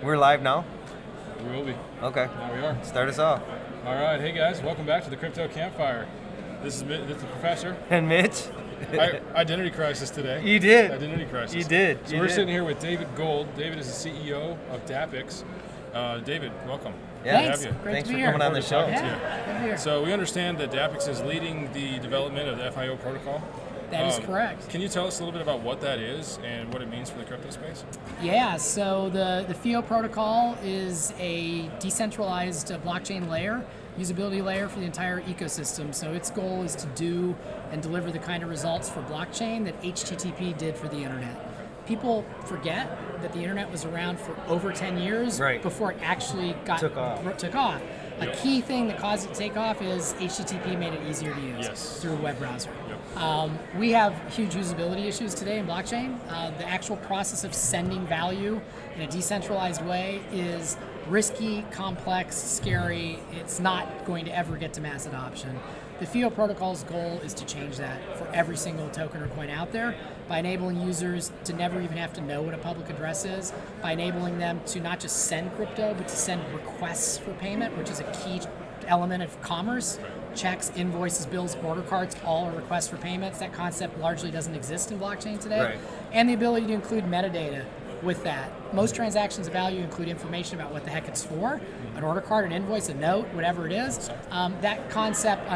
We're live now? We will be. Okay. Now we are. Start us off. All right. Hey, guys. Welcome back to the Crypto Campfire. This is the professor. And Mitch? Identity crisis today. You did. Identity crisis. You did. So we're sitting here with David Gold. David is the CEO of Dapix. David, welcome. Yeah. Thanks. Good to have you. Great Thanks to for be here. coming on the show. Yeah, good to be here. So we understand that Dapix is leading the development of the FIO protocol. That is correct. Can you tell us a little bit about what that is and what it means for the crypto space? Yeah, so the FIO protocol is a decentralized blockchain layer, usability layer for the entire ecosystem. So its goal is to do and deliver the kind of results for blockchain that HTTP did for the internet. People forget that the internet was around for over 10 years before it actually took off. A key thing that caused it to take off is HTTP made it easier to use through a web browser. We have huge usability issues today in blockchain. The actual process of sending value in a decentralized way is risky, complex, scary. It's not going to ever get to mass adoption. The FIO protocol's goal is to change that for every single token or coin out there by enabling users to never even have to know what a public address is, by enabling them to not just send crypto, but to send requests for payment, which is a key element of commerce. Checks, invoices, bills, order cards, all are requests for payments. That concept largely doesn't exist in blockchain today. And the ability to include metadata with that. Most transactions of value include information about what the heck it's for, an order card, an invoice, a note, whatever it is. That concept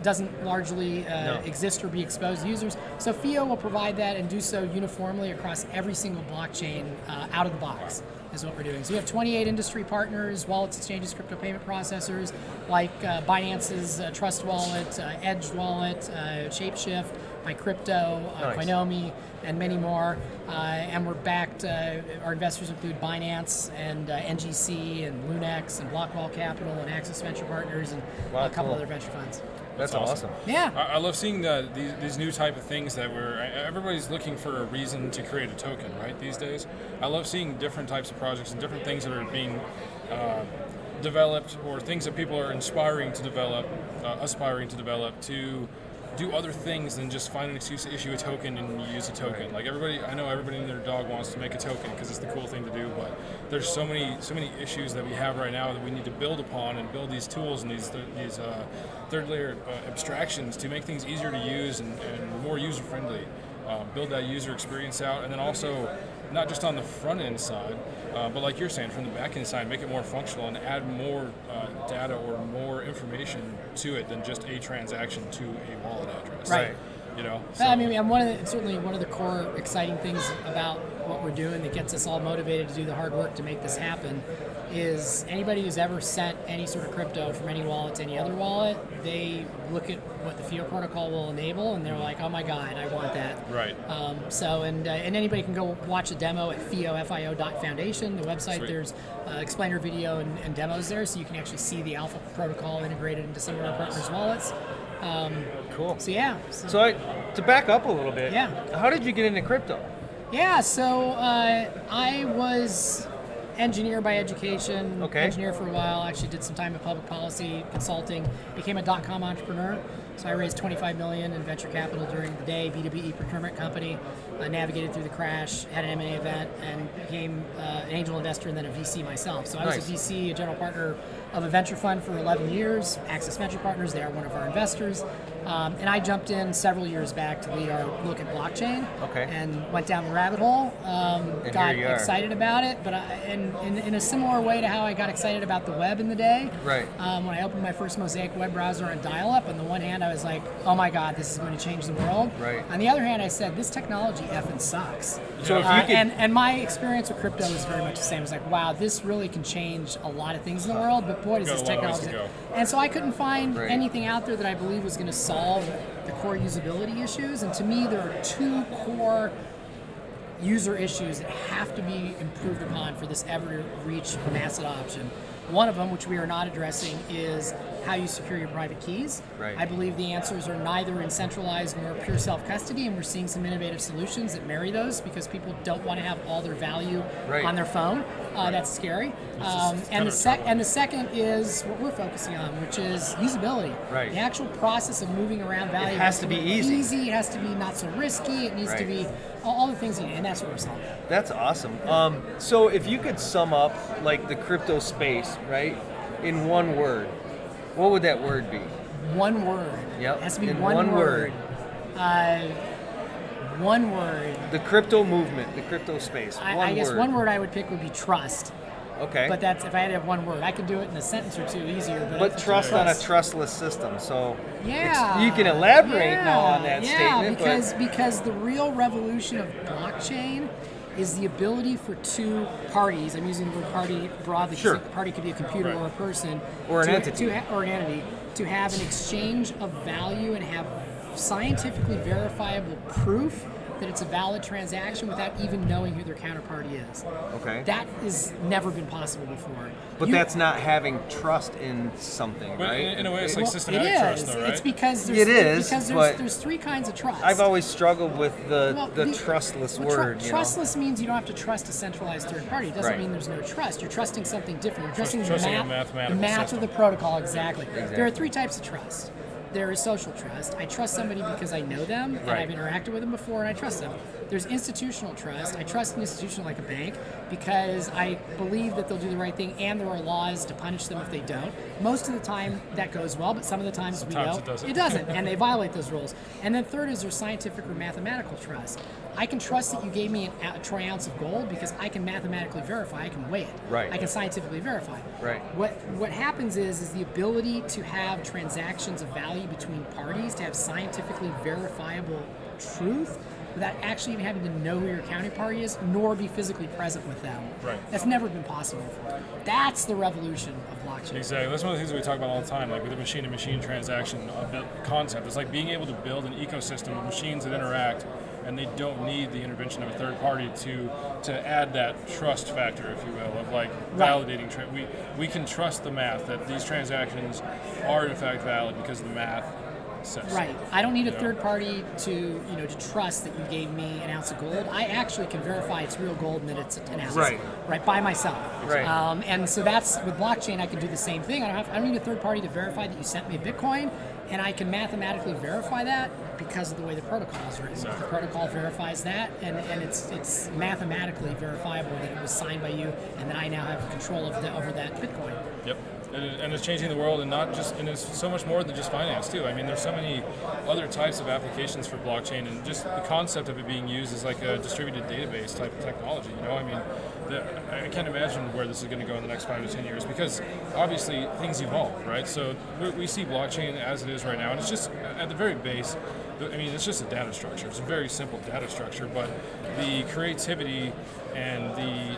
doesn't largely exist or be exposed to users. So FIO will provide that and do so uniformly across every single blockchain out of the box is what we're doing. So we have 28 industry partners, wallets, exchanges, crypto payment processors like Binance's Trust Wallet, Edge Wallet, Shapeshift, MyCrypto, Coinomi, and many more. And we're backed, our investors include Binance and NGC and Lunex and Blockwall Capital and Access Venture Partners and a couple other venture funds. That's awesome. Yeah. I love seeing these new type of things that everybody's looking for a reason to create a token, right, these days. I love seeing different types of projects and different things that are being developed or things that people are aspiring to develop to do other things than just find an excuse to issue a token and use a token. Like I know everybody and their dog wants to make a token because it's the cool thing to do, but there's so many issues that we have right now that we need to build upon and build these tools and these third layer abstractions to make things easier to use and more user friendly. Build that user experience out, and then also not just on the front end side, but like you're saying, from the back end side, make it more functional and add more data or more information to it than just a transaction to a wallet address. Right. You know. So. I mean, certainly one of the core exciting things about what we're doing that gets us all motivated to do the hard work to make this happen is anybody who's ever sent any sort of crypto from any wallet to any other wallet, they look at what the FIO protocol will enable and they're like, oh my God, I want that. Right. And anybody can go watch a demo at fio.foundation, the website. Sweet. There's explainer video and demos there, so you can actually see the Alpha protocol integrated into some of our partners' wallets. Cool. So yeah. So to back up a little bit, how did you get into crypto? Yeah, so I was engineer by education, engineer for a while, actually did some time in public policy consulting, became a .com entrepreneur. So I raised $25 million in venture capital during the day, B2B procurement company, navigated through the crash, had an M&A event, and became an angel investor and then a VC myself. So I was a VC, a general partner of a venture fund for 11 years, Access Venture Partners, they are one of our investors. And I jumped in several years back to lead our look at blockchain and went down the rabbit hole, got excited about it, but in a similar way to how I got excited about the web in the day. When I opened my first Mosaic web browser on dial-up, on the one hand I was like, oh my God, this is going to change the world. On the other hand, I said, this technology effing sucks. So if you could... and my experience with crypto is very much the same. It's like, wow, this really can change a lot of things in the world, but boy, does this technology... And so I couldn't find anything out there that I believe was going to solve the core usability issues. And to me, there are two core user issues that have to be improved upon for this ever to reach mass adoption. One of them, which we are not addressing, is how you secure your private keys. I believe the answers are neither in centralized nor pure self-custody, and we're seeing some innovative solutions that marry those because people don't want to have all their value on their phone. That's scary. just And kind the second is what we're focusing on, which is usability. Right. The actual process of moving around value It has to be easy. It has to be not so risky. It needs to Right. be all the things you need, and that's what we're solving. That's awesome. So if you could sum up like the crypto space, right, in one word, what would that word be? One word. Yep. It has to be In one one word. One word. The crypto movement, the crypto space. I guess one word I would pick would be trust. Okay. But that's if I had to have one word. I could do it in a sentence or two easier. But if- trust on a trustless system. So Yeah. you can elaborate now on that statement. Because the real revolution of blockchain is the ability for two parties. I'm using the word party broadly because Sure. a party could be a computer Right. or a person Or an entity. or an entity to have an exchange of value and have scientifically verifiable proof that it's a valid transaction without even knowing who their counterparty is. Okay. That has never been possible before. But that's not having trust in something, But right? in a way, it's like Well, systematic it is. trust, though, right? It's because It is, because but there's three kinds of trust. I've always struggled with Well, the trustless well, word. you know? Trustless means you don't have to trust a centralized third party. It doesn't Right. mean there's no trust. You're trusting something different. You're trusting Trusting a the mathematical math system. of the protocol. Exactly. There are three types of trust. There is social trust. I trust somebody because I know them and Right. I've interacted with them before and I trust them. There's institutional trust. I trust an institution like a bank because I believe that they'll do the right thing and there are laws to punish them if they don't. Most of the time that goes well, but some of the times we Sometimes know it doesn't. it doesn't and they violate those rules. And then third is there's scientific or mathematical trust. I can trust that you gave me a troy ounce of gold because I can mathematically verify. I can weigh it. Right. I can scientifically verify. Right. What happens is the ability to have transactions of value between parties, to have scientifically verifiable truth without actually even having to know who your counterparty is, nor be physically present with them. Right. That's never been possible before. That's the revolution of blockchain. Exactly. That's one of the things we talk about all the time, like with the machine-to-machine transaction concept. It's like being able to build an ecosystem of machines that interact, and they don't need the intervention of a third party to add that trust factor, if you will, of like validating. We can trust the math that these transactions are in fact valid because the math says so. Right. I don't need a third party to trust that you gave me an ounce of gold. I actually can verify it's real gold and that it's an ounce. Right. Right, by myself. Right. And so that's with blockchain. I can do the same thing. I don't need a third party to verify that you sent me Bitcoin, and I can mathematically verify that because of the way the protocol is written. Exactly. The protocol verifies that, and it's mathematically verifiable that it was signed by you, and that I now have control over that Bitcoin. Yep. And it's changing the world, and it's so much more than just finance too. I mean, there's so many other types of applications for blockchain, and just the concept of it being used as like a distributed database type of technology. I mean, I can't imagine where this is going to go in the next 5 to 10 years because obviously things evolve, right? So we see blockchain as it is right now, and it's just at the very base. I mean, it's just a data structure. It's a very simple data structure, but the creativity and the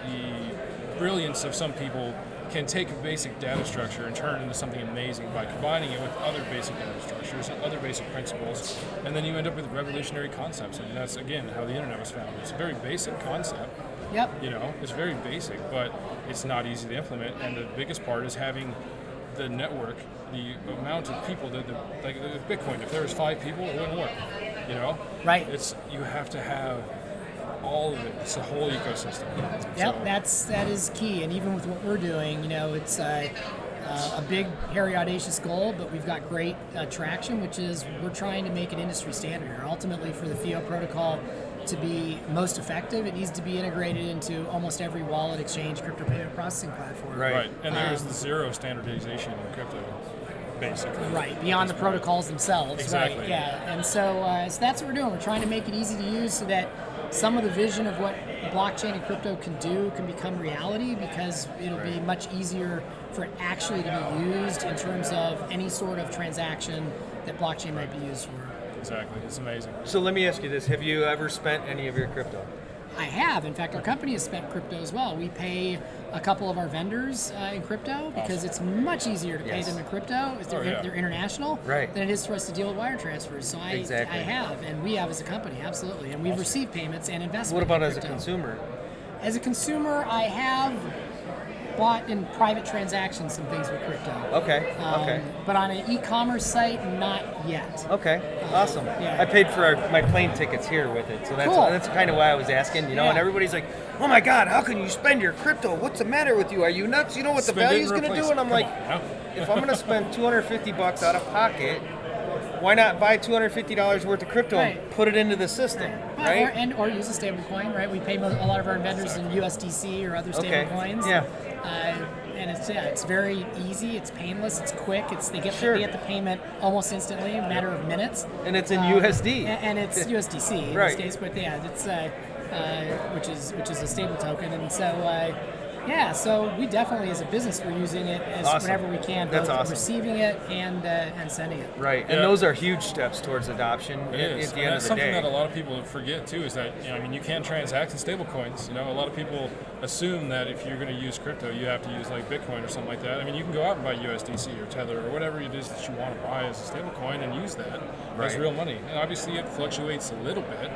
brilliance of some people can take a basic data structure and turn it into something amazing by combining it with other basic data structures and other basic principles, and then you end up with revolutionary concepts. And that's, again, how the internet was founded. It's a very basic concept. Yep. It's very basic, but it's not easy to implement, and the biggest part is having the network, the amount of people like Bitcoin. If there was 5 people, it wouldn't work. Right. You have to have all of it. It's a whole ecosystem. Yep, that is key. And even with what we're doing, it's a big, hairy, audacious goal, but we've got great traction, which is we're trying to make an industry standard here. Ultimately, for the FIO protocol to be most effective, it needs to be integrated into almost every wallet, exchange, crypto payment processing platform. Right. And there's zero standardization in crypto, basically. Right, beyond the protocols themselves. Exactly. Right, yeah. And so that's what we're doing. We're trying to make it easy to use so that some of the vision of what blockchain and crypto can do can become reality, because it'll be much easier for it actually to be used in terms of any sort of transaction that blockchain might be used for. Exactly. It's amazing. So let me ask you this: have you ever spent any of your crypto? I have. In fact, our company has spent crypto as well. We pay a couple of our vendors in crypto because it's much easier to pay them in crypto if they're international Right. than it is for us to deal with wire transfers. So I have, and we have as a company, absolutely. And we've received payments and investment. What about in as a crypto. consumer? As a consumer, I have bought in private transactions some things with crypto. Okay. Okay. But on an e-commerce site, not yet. Okay, awesome. Yeah. I paid for my plane tickets here with it, so that's Cool. that's kind of why I was asking, you know. And Yeah. everybody's like, "Oh my God, how can you spend your crypto? What's the matter with you? Are you nuts? You know what the Spend it value's and going to replace do?" And I'm it. like, Come on, no. if I'm going to spend $250 out of pocket, why not buy $250 worth of crypto Right. and put it into the system, right? Or use a stable coin, right? We pay a lot of our vendors in USDC or other stable Okay. coins. Yeah. And it's very easy, it's painless, it's quick. They get Sure. the payment almost instantly, a matter of minutes. And it's in USD. And it's USDC in Right. this case, but yeah, it's which is a stable token, and so. So we definitely, as a business, we're using it as Awesome. whenever we can, That's both awesome. receiving it and sending it. Right, and Yeah. those are huge steps towards adoption It is. at the And end that's of the something day. that a lot of people forget too. Is that you can't transact in stable coins. You know, a lot of people assume that if you're going to use crypto, you have to use like Bitcoin or something like that. I mean, you can go out and buy USDC or Tether or whatever it is that you want to buy as a stable coin and use that as Right. real money. And obviously, it fluctuates a little bit.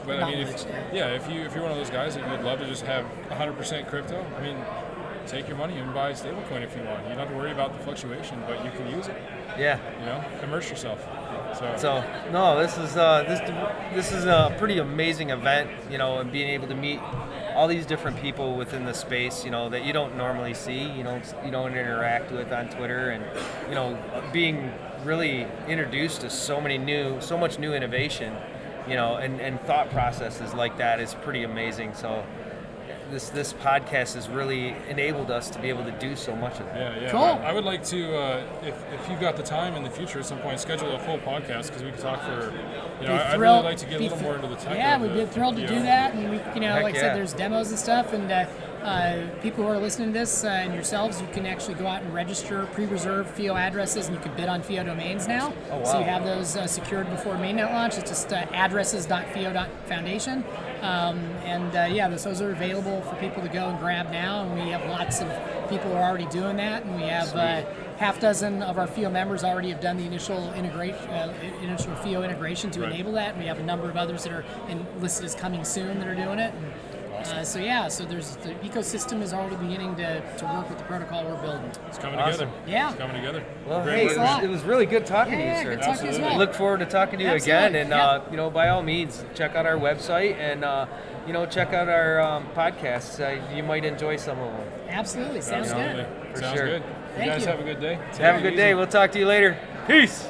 But Not I mean, much, if you're one of those guys that you'd love to just have 100% crypto, I mean, take your money and buy a stablecoin if you want. You don't have to worry about the fluctuation, but you can use it. Yeah. You know, immerse yourself. So no, this is a pretty amazing event, you know, and being able to meet all these different people within the space, you know, that you don't normally see, you don't interact with on Twitter, and you know, being really introduced to so much new innovation, you know, and thought processes like that is pretty amazing. So this podcast has really enabled us to be able to do so much of that. Yeah. Cool. I would like to, if you've got the time in the future at some point, schedule a full podcast because we can talk for, I'd really like to get a little more into the tech. Yeah, of we'd it, be thrilled to you do know. that. And we, Heck like I yeah. said, there's demos and stuff, and people who are listening to this and yourselves, you can actually go out and register pre-reserved FIO addresses, and you can bid on FIO domains now. Oh, wow. So you have those secured before mainnet launch. It's just addresses.fio.foundation. Those are available for people to go and grab now, and we have lots of people who are already doing that, and we have half dozen of our FIO members already have done the initial initial FIO integration to Right. enable that, and we have a number of others that are listed as coming soon that are doing it. And, so there's the ecosystem is already beginning to work with the protocol we're building. It's coming Awesome. together. Yeah. It's coming together. Well, Great hey, work. a lot. it was really good talking to you, Yeah, sir. good talking to you as Absolutely. well. Look forward to talking to you Absolutely. again, and Yeah. by all means, check out our website and check out our podcasts. You might enjoy some of them. Absolutely, sounds Absolutely. good. For Sounds sure. good. Thank you guys you. have a good day. Take Have a it good easy. day. We'll talk to you later. Peace.